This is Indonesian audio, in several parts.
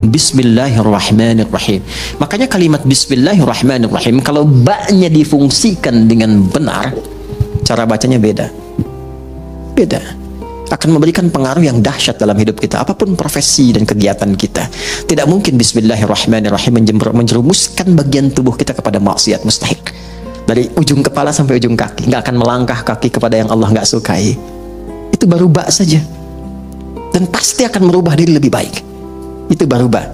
Bismillahirrahmanirrahim. Makanya kalimat Bismillahirrahmanirrahim kalau ba-nya difungsikan dengan benar, cara bacanya beda. Akan memberikan pengaruh yang dahsyat dalam hidup kita, apapun profesi dan kegiatan kita. Tidak mungkin Bismillahirrahmanirrahim menjerumuskan bagian tubuh kita kepada maksiat, mustahil. Dari ujung kepala sampai ujung kaki, nggak akan melangkah kaki kepada yang Allah nggak sukai. Itu baru ba saja, dan pasti akan merubah diri lebih baik. Itu baru ba.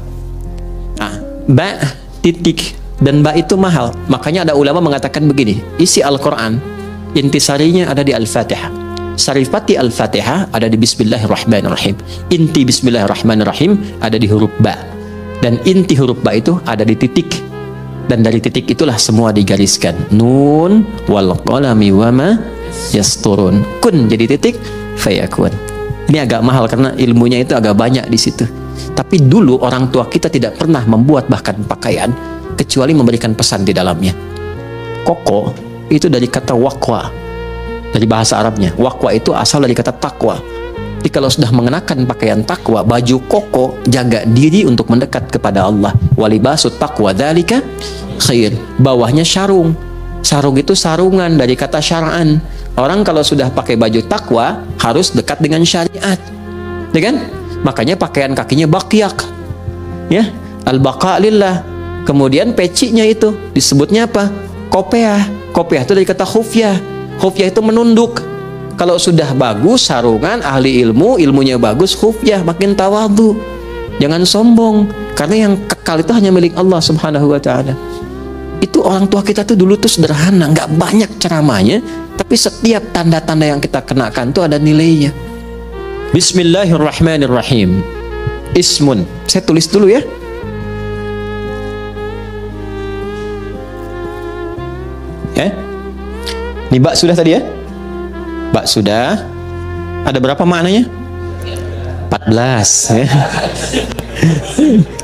Nah, ba titik dan ba itu mahal. Makanya ada ulama mengatakan begini, isi Al-Quran intisarinya ada di Al-Fatihah, sarifati Al-Fatihah ada di Bismillahirrahmanirrahim, inti Bismillahirrahmanirrahim ada di huruf ba, dan inti huruf ba itu ada di titik, dan dari titik itulah semua digariskan. Nun wal qalami wama yasturun, kun jadi titik, fayakun. Ini agak mahal karena ilmunya itu agak banyak di situ. Tapi dulu orang tua kita tidak pernah membuat bahkan pakaian kecuali memberikan pesan di dalamnya. Koko itu dari kata waqwa, dari bahasa Arabnya. Waqwa itu asal dari kata takwa. Jadi kalau sudah mengenakan pakaian takwa, baju koko, jaga diri untuk mendekat kepada Allah. Walibasut taqwa dzalika khair. Bawahnya sarung. Sarung itu sarungan dari kata syar'an. Orang kalau sudah pakai baju takwa harus dekat dengan syariat, ya kan? Makanya pakaian kakinya baqyak, ya, al-baqa lillah. Kemudian pecinya itu disebutnya apa? Kopiah. Kopiah itu dari kata khufyah. Khufyah itu menunduk. Kalau sudah bagus sarungan, ahli ilmu, ilmunya bagus, khufyah, makin tawadhu. Jangan sombong, karena yang kekal itu hanya milik Allah Subhanahu wa ta'ala. Itu orang tua kita tuh dulu tuh sederhana, nggak banyak ceramahnya, tapi setiap tanda-tanda yang kita kenakan tuh ada nilainya. Bismillahirrahmanirrahim. Ismun. Saya tulis dulu ya. Ini bak sudah tadi ya? Bak sudah. Ada berapa maknanya? 14 ya.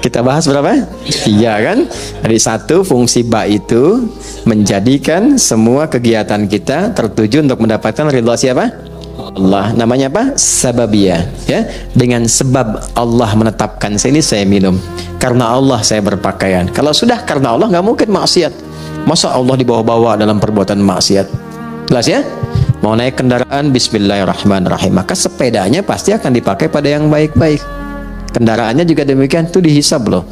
Kita bahas berapa? 3 kan? Dari 1, fungsi ba itu menjadikan semua kegiatan kita tertuju untuk mendapatkan ridha siapa? Allah. Namanya apa? Sababiyah, ya. Dengan sebab Allah menetapkan ini saya minum, karena Allah saya berpakaian. Kalau sudah karena Allah nggak mungkin maksiat. Masa Allah dibawa-bawa dalam perbuatan maksiat? Jelas ya? Mau naik kendaraan, Bismillahirrahmanirrahim, maka sepedanya pasti akan dipakai pada yang baik-baik. Kendaraannya juga demikian, itu dihisab loh,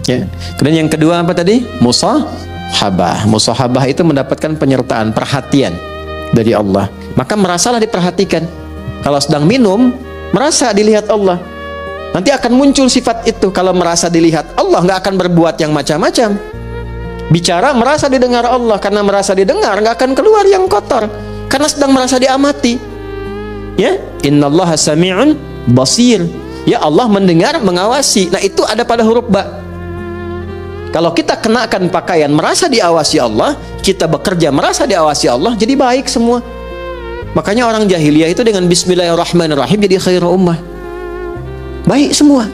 ya. Kemudian yang kedua apa tadi? Musahabah. Musahabah itu mendapatkan penyertaan, perhatian dari Allah. Maka merasalah diperhatikan. Kalau sedang minum, merasa dilihat Allah. Nanti akan muncul sifat itu. Kalau merasa dilihat Allah, nggak akan berbuat yang macam-macam. Bicara merasa didengar Allah, karena merasa didengar nggak akan keluar yang kotor, karena sedang merasa diamati. Ya, innallaha sami'un basir. Ya, Allah mendengar, mengawasi. Nah, itu ada pada huruf ba. Kalau kita kenakan pakaian merasa diawasi Allah, kita bekerja merasa diawasi Allah, jadi baik semua. Makanya orang jahiliyah itu dengan Bismillahirrahmanirrahim jadi khairu ummah. Baik semua.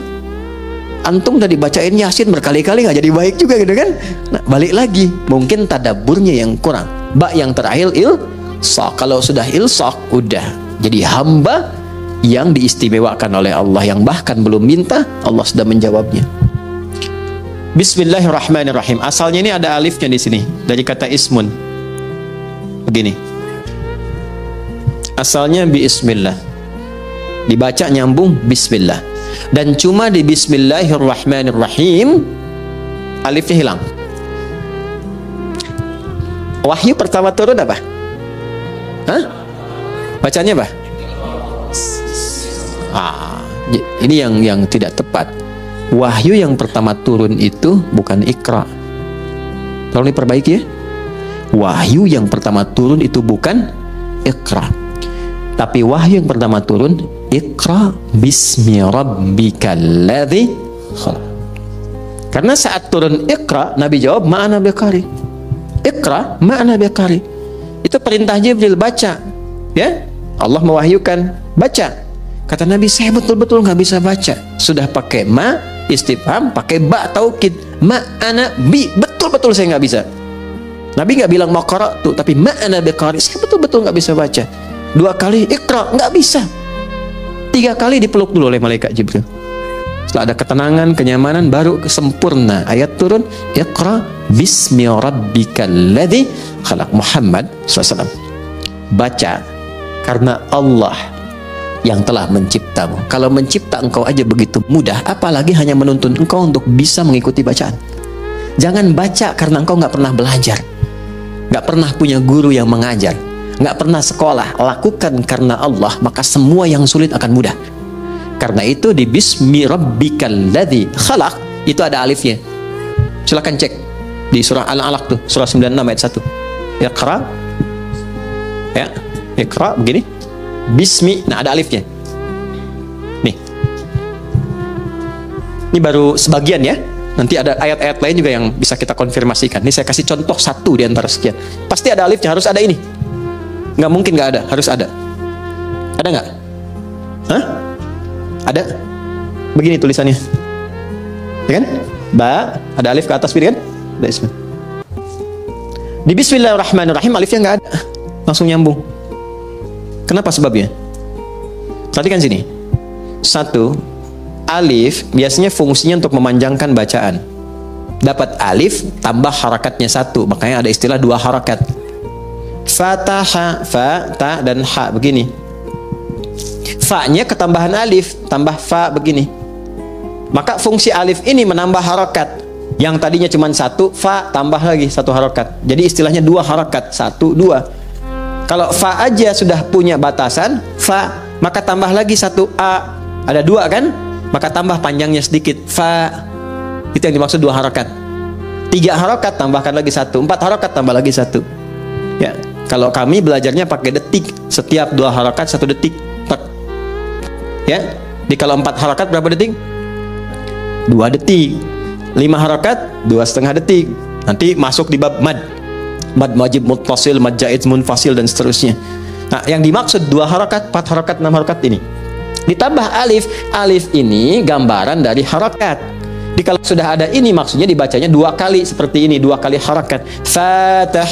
Antum udah dibacain Yasin berkali-kali nggak jadi baik juga gitu kan? Nah, balik lagi, mungkin tadaburnya yang kurang. Ba yang terakhir ilsaq. Kalau sudah ilsaq, udah jadi hamba yang diistimewakan oleh Allah, yang bahkan belum minta Allah sudah menjawabnya. Bismillahirrahmanirrahim. Asalnya ini ada alifnya di sini dari kata ismun. Begini. Asalnya bismillah. Dibaca nyambung bismillah. Dan cuma di Bismillahirrahmanirrahim alifnya hilang. Wahyu pertama turun apa? Hah? Bacanya apa? Ini yang tidak tepat. Wahyu yang pertama turun itu bukan Iqra. Tolong diperbaiki ya. Wahyu yang pertama turun itu bukan Iqra. Tapi wahyu yang pertama turun Iqra bismi rabbikal ladzi khalaq. Karena saat turun Iqra, Nabi jawab ma'ana biqari. Iqra ma'ana biqari. Itu perintah Jibril, baca. Ya, Allah mewahyukan, baca. Kata Nabi, saya betul-betul nggak bisa baca. Sudah pakai ma istifham, pakai ba taukid, ma'ana bi, betul-betul saya nggak bisa. Nabi nggak bilang maqra'tu, tapi ma'ana biqari, saya betul-betul nggak bisa baca. 2 kali Iqra, nggak bisa. 3 kali dipeluk dulu oleh malaikat Jibril. Setelah ada ketenangan, kenyamanan, baru sempurna. Ayat turun, Iqra bismi rabbikal ladzi khalaq. Muhammad SAW, baca karena Allah yang telah menciptamu. Kalau mencipta engkau aja begitu mudah, apalagi hanya menuntun engkau untuk bisa mengikuti bacaan. Jangan baca karena engkau nggak pernah belajar, nggak pernah punya guru yang mengajar, nggak pernah sekolah. Lakukan karena Allah, maka semua yang sulit akan mudah. Karena itu di bismi rabbikal ladzi khalaq itu ada alifnya. Silakan cek di surah Al-Alaq tuh, surah 96 ayat 1. Iqra, ya, Iqra begini, bismi, nah ada alifnya. Nih, ini baru sebagian ya. Nanti ada ayat-ayat lain juga yang bisa kita konfirmasikan. Ini saya kasih contoh satu di antara sekian. Pasti ada alifnya, harus ada ini. Nggak mungkin nggak ada, harus ada. Ada nggak? Hah? Ada? Begini tulisannya, ya kan? Ba, ada alif ke atas, kan? Di Bismillahirrahmanirrahim alifnya nggak ada, langsung nyambung. Kenapa sebabnya? Perhatikan sini. Satu, alif biasanya fungsinya untuk memanjangkan bacaan. Dapat alif tambah harakatnya satu, makanya ada istilah dua harakat. Fataha, fa, ta, dan ha begini. Fa-nya ketambahan alif, tambah fa begini. Maka fungsi alif ini menambah harakat. Yang tadinya cuma satu, fa tambah lagi satu harakat. Jadi istilahnya dua harakat, satu, dua. Kalau fa aja sudah punya batasan, fa, maka tambah lagi satu a. Ada dua kan? Maka tambah panjangnya sedikit, fa. Itu yang dimaksud dua harakat. Tiga harakat tambahkan lagi satu, empat harakat tambah lagi satu. Ya, kalau kami belajarnya pakai detik. Setiap dua harakat satu detik. Ya, di kalau 4 harakat berapa detik? 2 detik. 5 harakat 2,5 detik. Nanti masuk di bab mad, mad wajib muttasil, mad jaiz munfasil, dan seterusnya. Nah, yang dimaksud 2 harakat, 4 harakat, 6 harakat ini ditambah alif. Alif ini gambaran dari harakat. Jadi kalau sudah ada ini, maksudnya dibacanya 2 kali seperti ini, 2 kali harakat. Fatah.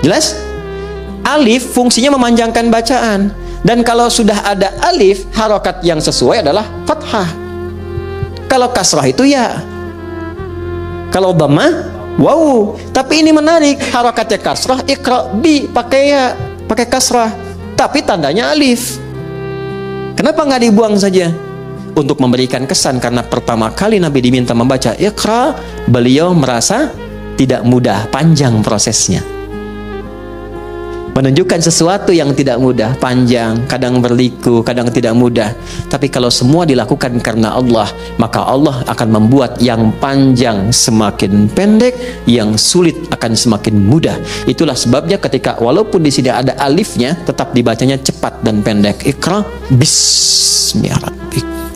Jelas? Alif fungsinya memanjangkan bacaan. Dan kalau sudah ada alif, harokat yang sesuai adalah fathah. Kalau kasrah itu ya. Kalau dhammah, wow. Tapi ini menarik, harokatnya kasrah, iqra bi, pakai ya, pakai kasrah. Tapi tandanya alif. Kenapa nggak dibuang saja? Untuk memberikan kesan, karena pertama kali Nabi diminta membaca iqra, beliau merasa tidak mudah, panjang prosesnya. Menunjukkan sesuatu yang tidak mudah, panjang, kadang berliku, kadang tidak mudah. Tapi kalau semua dilakukan karena Allah, maka Allah akan membuat yang panjang semakin pendek, yang sulit akan semakin mudah. Itulah sebabnya ketika walaupun di sini ada alifnya, tetap dibacanya cepat dan pendek. Iqra bismi rabbik.